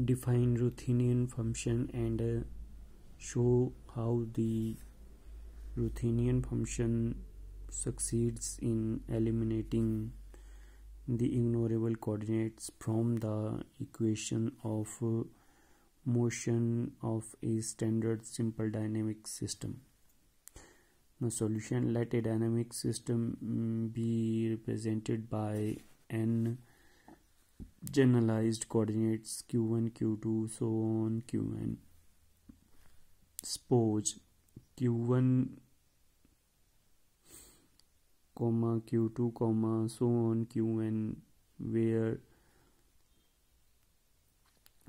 Define Routhian function and show how the Routhian function succeeds in eliminating the ignorable coordinates from the equation of motion of a standard simple dynamic system. Now, solution: let a dynamic system be represented by n generalized coordinates q1, q2, so on, qn. Suppose q1, q2, so on, qn, where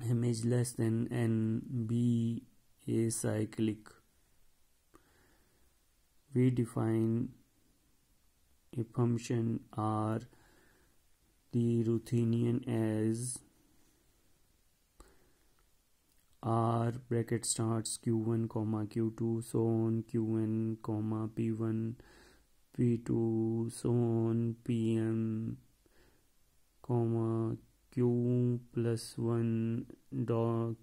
m is less than n be acyclic. We define a function R the Routhian as R bracket starts q1, q2, so on, qn, p1, p2, so on, pm, q plus 1 dot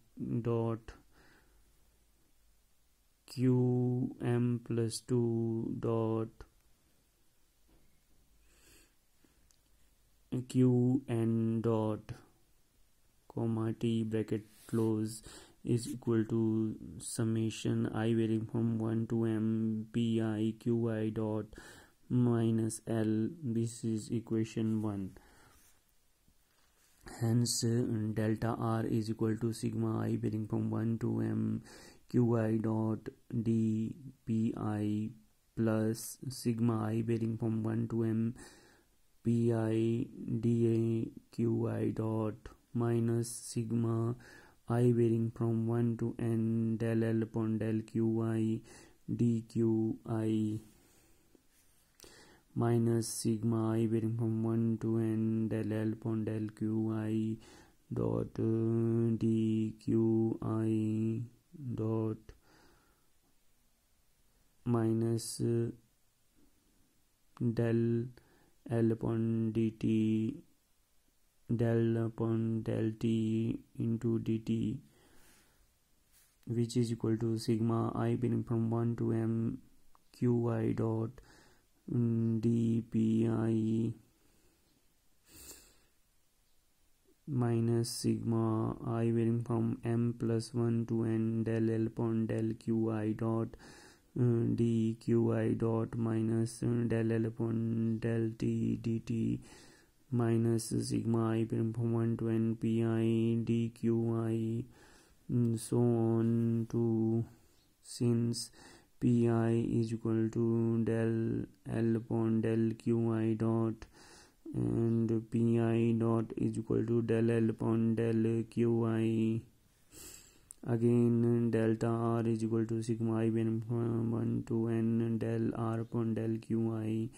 qm plus 2 dot qn dot t bracket close is equal to summation I varying from 1 to m pi qi dot minus l. This is equation 1. Hence delta r is equal to sigma I varying from 1 to m qi dot d pi plus sigma I varying from 1 to m pi da qi dot minus sigma I varying from 1 to n del l upon del qi dqi minus sigma I varying from 1 to n del l upon del qi dot dqi dot minus del l upon dt del upon del t into dt, which is equal to sigma I varying from 1 to m qi dot dpi minus sigma I varying from m plus 1 to n del l upon del qi dot dqi dot minus del l upon del t dt minus sigma I varying from 1 to n pi dqi, so on to since pi is equal to del l upon del qi dot and pi dot is equal to del l upon del qi. Again delta r is equal to sigma I varying from 1 to n del r upon del qi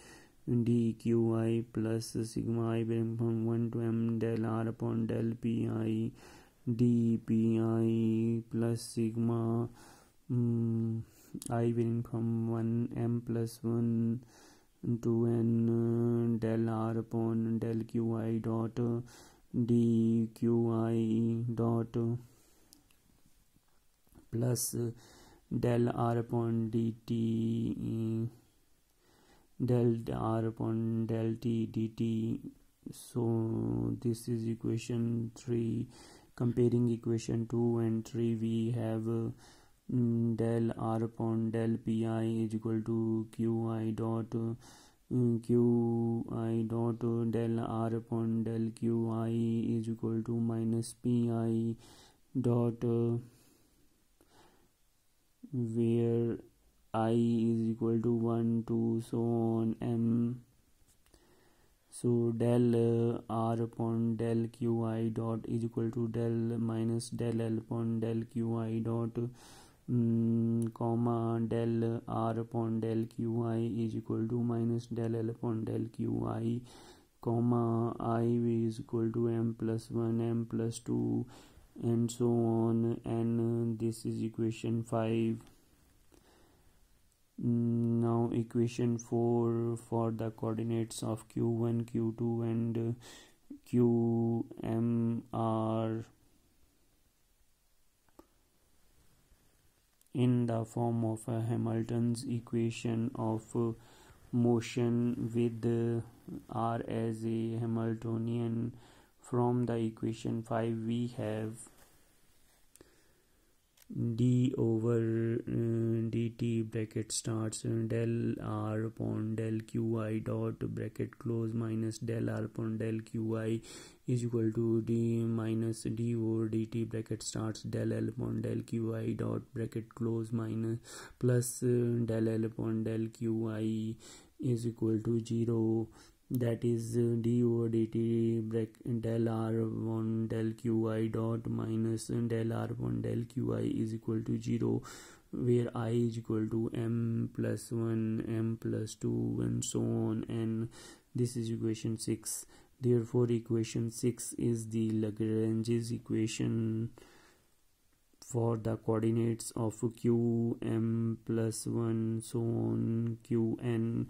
dqi plus sigma I varying from 1 to m del r upon del pi dpi plus sigma I varying from 1 m plus 1 to n del r upon del qi dot dqi dot plus del r upon dt del r upon del t dt. So this is equation 3. Comparing equation 2 and 3, we have del r upon del pi is equal to qi dot del r upon del qi is equal to minus pi dot where I is equal to 1 to so on m. So del r upon del qi dot is equal to del minus del l upon del qi dot del r upon del qi is equal to minus del l upon del qi, I is equal to m plus 1, m plus 2, and so on, and this is equation 5. Now equation 4 for the coordinates of q1, q2 and qm are in the form of a Hamilton's equation of motion with R as a Hamiltonian. From the equation 5 we have d over dt bracket starts del r upon del qi dot bracket close minus del r upon del qi is equal to d minus d over dt bracket starts del l upon del qi dot bracket close minus plus del l upon del qi is equal to 0. That is d over dt del r upon del qi dot minus del r upon del qi is equal to 0, where I is equal to m plus 1, m plus 2 and so on, and this is equation 6. Therefore equation 6 is the Lagrange's equation for the coordinates of q, m plus 1, so on, q, n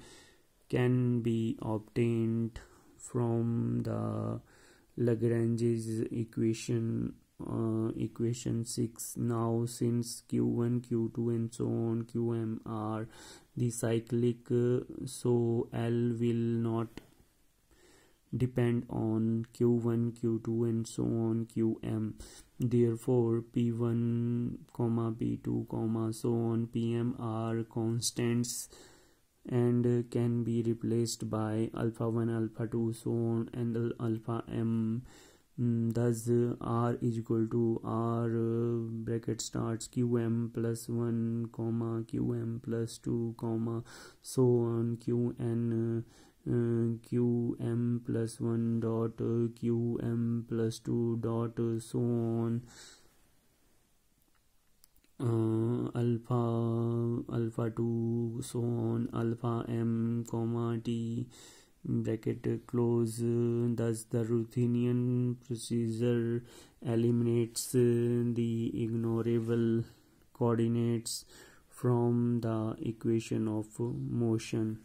can be obtained from the Lagrange's equation equation 6. Now since q1, q2 and so on, qm are the cyclic, so L will not depend on q1, q2 and so on, qm. Therefore p1, p2, so on, pm are constants and can be replaced by alpha 1, alpha 2, so on, and alpha m. Thus r is equal to r bracket starts qm plus 1, qm plus 2, so on, qn qm plus 1 dot qm plus 2 dot so on, alpha 2, so on, alpha m, t bracket close. Thus the Routhian procedure eliminates the ignorable coordinates from the equation of motion.